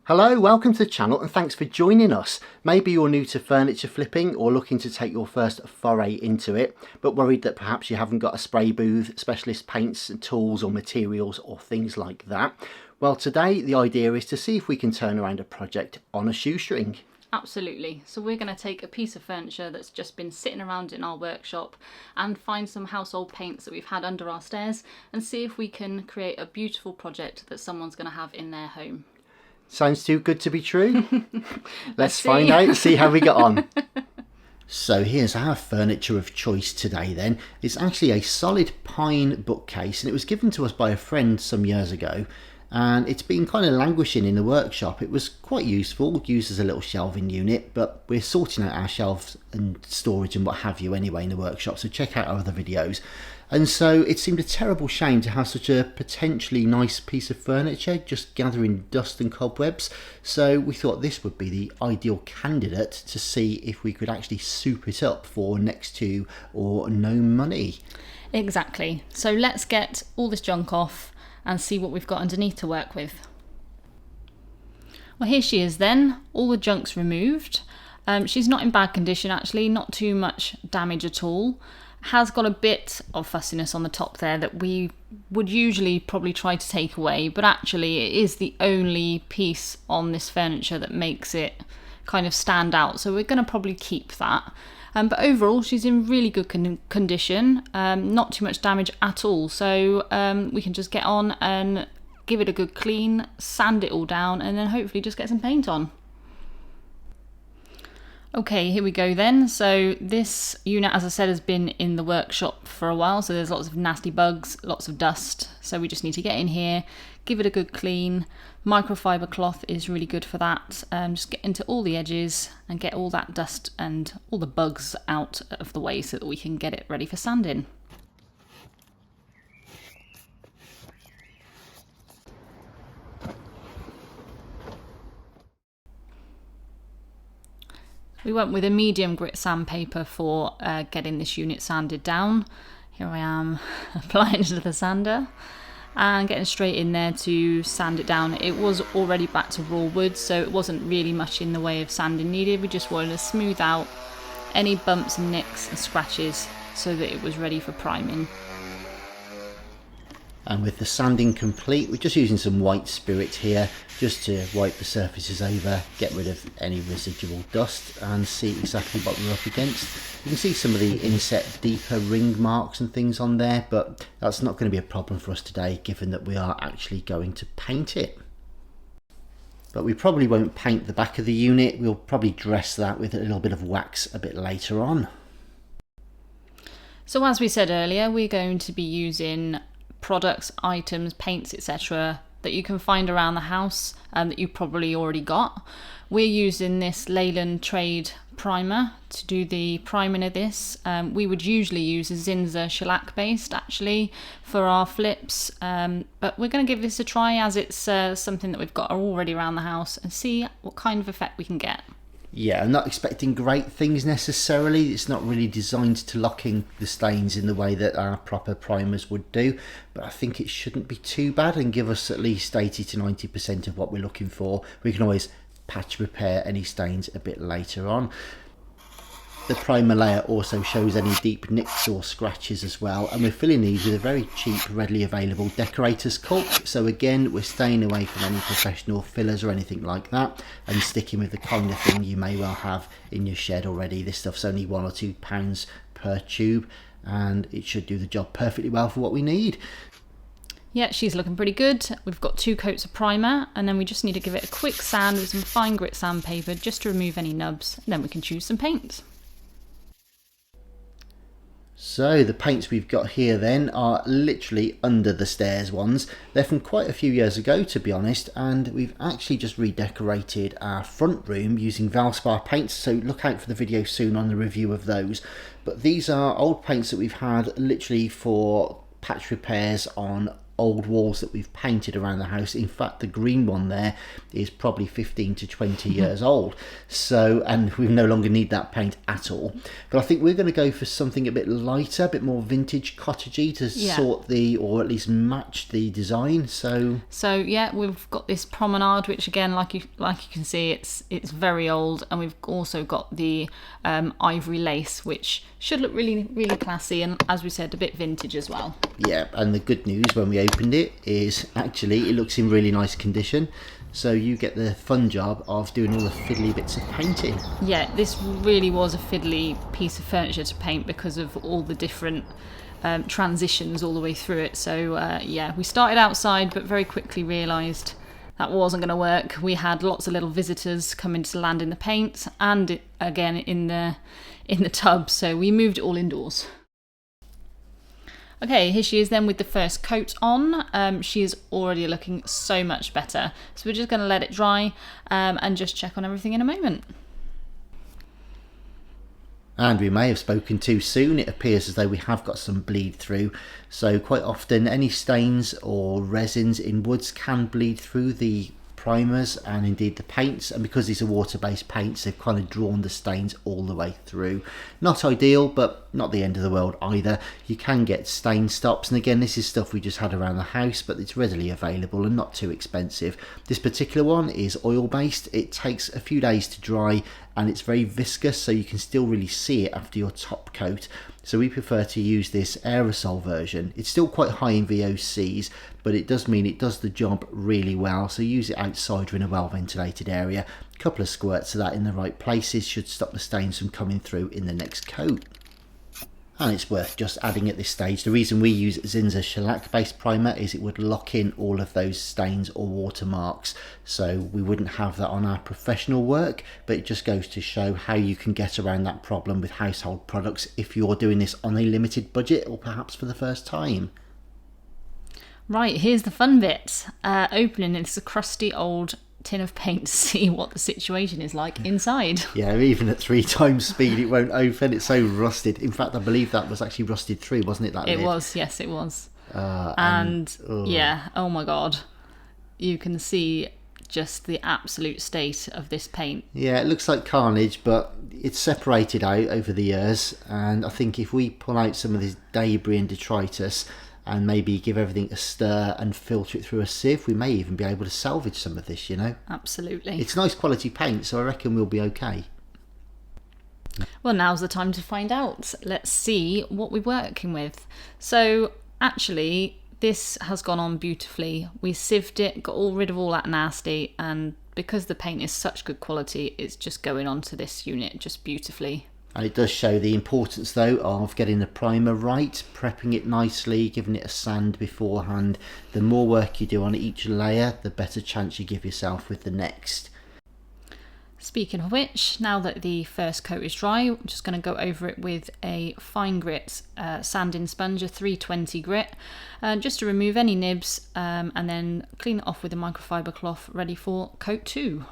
Hello, welcome to the channel and thanks for joining us. Maybe you're new to furniture flipping or looking to take your first foray into it, but worried that perhaps you haven't got a spray booth, specialist paints and tools or materials or things like that. Well, today the idea is to see if we can turn around a project on a shoestring. Absolutely. So we're going to take a piece of furniture that's just been sitting around in our workshop and find some household paints that we've had under our stairs and see if we can create a beautiful project that someone's going to have in their home. Sounds too good to be true? Let's find out, see how we get on. So here's our furniture of choice today then. It's actually a solid pine bookcase and it was given to us by a friend some years ago, and it's been kind of languishing in the workshop. It was quite useful, used as a little shelving unit, but we're sorting out our shelves and storage and what have you anyway in the workshop, so check out our other videos. And so it seemed a terrible shame to have such a potentially nice piece of furniture just gathering dust and cobwebs. So we thought this would be the ideal candidate to see if we could actually soup it up for next to or no money. Exactly. So let's get all this junk off and see what we've got underneath to work with. Well, here she is then. All the junk's removed. She's not in bad condition actually, not too much damage at all. Has got a bit of fussiness on the top there that we would usually probably try to take away, but actually it is the only piece on this furniture that makes it kind of stand out, so we're going to probably keep that. But overall she's in really good condition, not too much damage at all, so we can just get on and give it a good clean, sand it all down, and then hopefully just get some paint on. Okay, here we go then. So this unit, as I said, has been in the workshop for a while, so there's lots of nasty bugs, lots of dust, so we just need to get in here, give it a good clean. Microfiber cloth is really good for that. Just get into all the edges and get all that dust and all the bugs out of the way so that we can get it ready for sanding. We went with a medium grit sandpaper for getting this unit sanded down. Here I am applying it to the sander and getting straight in there to sand it down. It was already back to raw wood, so it wasn't really much in the way of sanding needed. We just wanted to smooth out any bumps and nicks and scratches so that it was ready for priming. And with the sanding complete, we're just using some white spirit here just to wipe the surfaces over, get rid of any residual dust and see exactly what we're up against. You can see some of the inset deeper ring marks and things on there, but that's not going to be a problem for us today given that we are actually going to paint it. But we probably won't paint the back of the unit, we'll probably dress that with a little bit of wax a bit later on. So as we said earlier, we're going to be using products, items, paints, etc. that you can find around the house and that you've probably already got. We're using this Leyland Trade primer to do the priming of this. We would usually use a Zinsser shellac based actually for our flips, but we're going to give this a try as it's something that we've got already around the house and see what kind of effect we can get. Yeah, I'm not expecting great things necessarily. It's not really designed to lock in the stains in the way that our proper primers would do, but I think it shouldn't be too bad and give us at least 80 to 90% of what we're looking for. We can always patch repair any stains a bit later on. The primer layer also shows any deep nicks or scratches as well, and we're filling these with a very cheap, readily available decorator's caulk. So again, we're staying away from any professional fillers or anything like that and sticking with the kind of thing you may well have in your shed already. This stuff's only £1 or £2 per tube and it should do the job perfectly well for what we need. Yeah, she's looking pretty good. We've got 2 coats of primer and then we just need to give it a quick sand with some fine grit sandpaper just to remove any nubs, and then we can choose some paints. So the paints we've got here then are literally under the stairs ones. They're from quite a few years ago to be honest, and we've actually just redecorated our front room using Valspar paints, so look out for the video soon on the review of those. But these are old paints that we've had literally for patch repairs on old walls that we've painted around the house. In fact, the green one there is probably 15 to 20 years old. So, and we no longer need that paint at all. But I think we're going to go for something a bit lighter, a bit more vintage cottagey to sort the, or at least match the design. So yeah, we've got this promenade, which again, like you can see, it's very old, and we've also got the ivory lace, which should look really, really classy, and as we said, a bit vintage as well. Yeah, and the good news when we opened it is actually it looks in really nice condition. So you get the fun job of doing all the fiddly bits of painting. Yeah, this really was a fiddly piece of furniture to paint because of all the different transitions all the way through it. So yeah, we started outside, but very quickly realised that wasn't going to work. We had lots of little visitors coming to land in the paint and again in the tub, so we moved it all indoors. Okay, here she is then with the first coat on. She is already looking so much better. So we're just going to let it dry and just check on everything in a moment. And we may have spoken too soon. It appears as though we have got some bleed through. So quite often any stains or resins in woods can bleed through the primers and indeed the paints, and because these are water-based paints, they've kind of drawn the stains all the way through. Not ideal, but not the end of the world either. You can get stain stops, and again, this is stuff we just had around the house, but it's readily available and not too expensive. This particular one is oil-based. It takes a few days to dry, and it's very viscous, so you can still really see it after your top coat. So we prefer to use this aerosol version. It's still quite high in VOCs, but it does mean it does the job really well. So use it outside or in a well ventilated area. A couple of squirts of that in the right places should stop the stains from coming through in the next coat. And it's worth just adding at this stage. The reason we use Zinsser shellac based primer is it would lock in all of those stains or watermarks, so we wouldn't have that on our professional work, but it just goes to show how you can get around that problem with household products if you're doing this on a limited budget or perhaps for the first time. Right, here's the fun bit. Opening it's a crusty old tin of paint to see what the situation is like inside. Yeah, even at 3 times speed it won't open. It's so rusted. In fact, I believe that was actually rusted through, wasn't it? That it lid? Was, yes, it was. Oh. Yeah, oh my god, you can see just the absolute state of this paint. Yeah, it looks like carnage, but it's separated out over the years, and I think if we pull out some of this debris and detritus and maybe give everything a stir and filter it through a sieve, we may even be able to salvage some of this, you know. Absolutely. It's nice quality paint, so I reckon we'll be okay. Well, now's the time to find out. Let's see what we're working with. So actually this has gone on beautifully. We sieved it, got rid of all that nasty, and because the paint is such good quality, it's just going onto this unit just beautifully. And it does show the importance though of getting the primer right, prepping it nicely, giving it a sand beforehand. The more work you do on each layer, the better chance you give yourself with the next. Speaking of which, now that the first coat is dry, I'm just going to go over it with a fine grit sanding sponge, a 320 grit, just to remove any nibs, and then clean it off with a microfiber cloth ready for coat 2.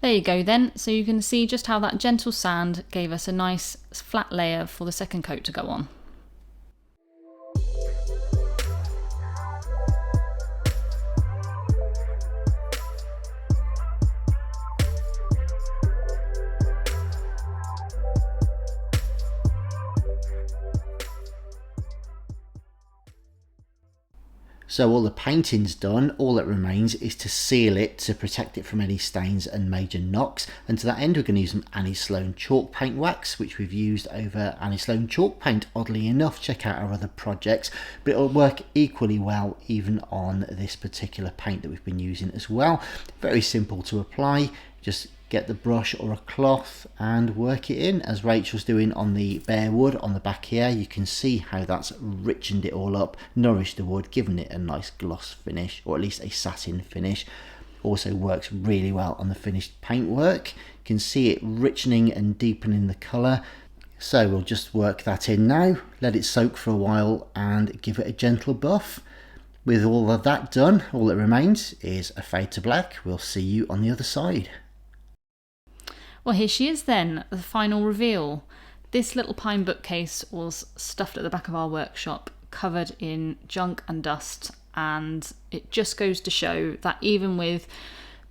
There you go then, so you can see just how that gentle sand gave us a nice flat layer for the second coat to go on. So all the painting's done, all that remains is to seal it to protect it from any stains and major knocks, and to that end we're going to use some Annie Sloan chalk paint wax, which we've used over Annie Sloan chalk paint, oddly enough. Check out our other projects, but it'll work equally well even on this particular paint that we've been using as well. Very simple to apply, just get the brush or a cloth and work it in, as Rachel's doing on the bare wood on the back here. You can see how that's richened it all up, nourished the wood, given it a nice gloss finish, or at least a satin finish. Also works really well on the finished paintwork. You can see it richening and deepening the colour. So we'll just work that in now, let it soak for a while and give it a gentle buff. With all of that done, all that remains is a fade to black. We'll see you on the other side. Well, here she is then, the final reveal. This little pine bookcase was stuffed at the back of our workshop, covered in junk and dust, and it just goes to show that even with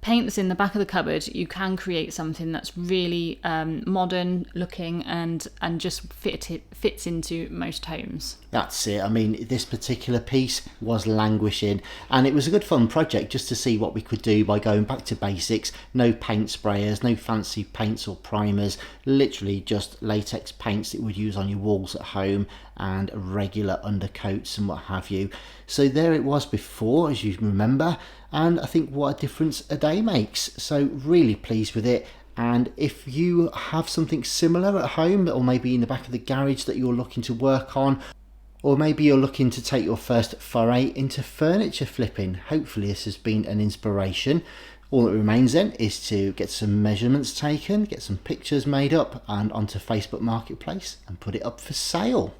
paint that's in the back of the cupboard, you can create something that's really modern looking and just fits into most homes. That's it. I mean, this particular piece was languishing, and it was a good fun project just to see what we could do by going back to basics. No paint sprayers, no fancy paints or primers, literally just latex paints that you would use on your walls at home and regular undercoats and what have you. So there it was before, as you remember, and I think what a difference a day makes. So really pleased with it. And if you have something similar at home, or maybe in the back of the garage that you're looking to work on, or maybe you're looking to take your first foray into furniture flipping, hopefully this has been an inspiration. All that remains then is to get some measurements taken, get some pictures made up and onto Facebook Marketplace and put it up for sale.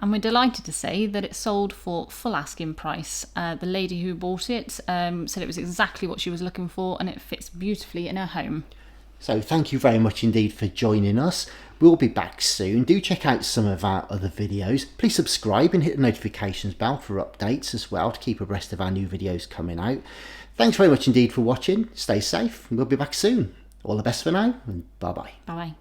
And we're delighted to say that it sold for full asking price. The lady who bought it said it was exactly what she was looking for and it fits beautifully in her home. So thank you very much indeed for joining us. We'll be back soon. Do check out some of our other videos. Please subscribe and hit the notifications bell for updates as well to keep abreast of our new videos coming out. Thanks very much indeed for watching. Stay safe and we'll be back soon. All the best for now and bye bye. Bye bye.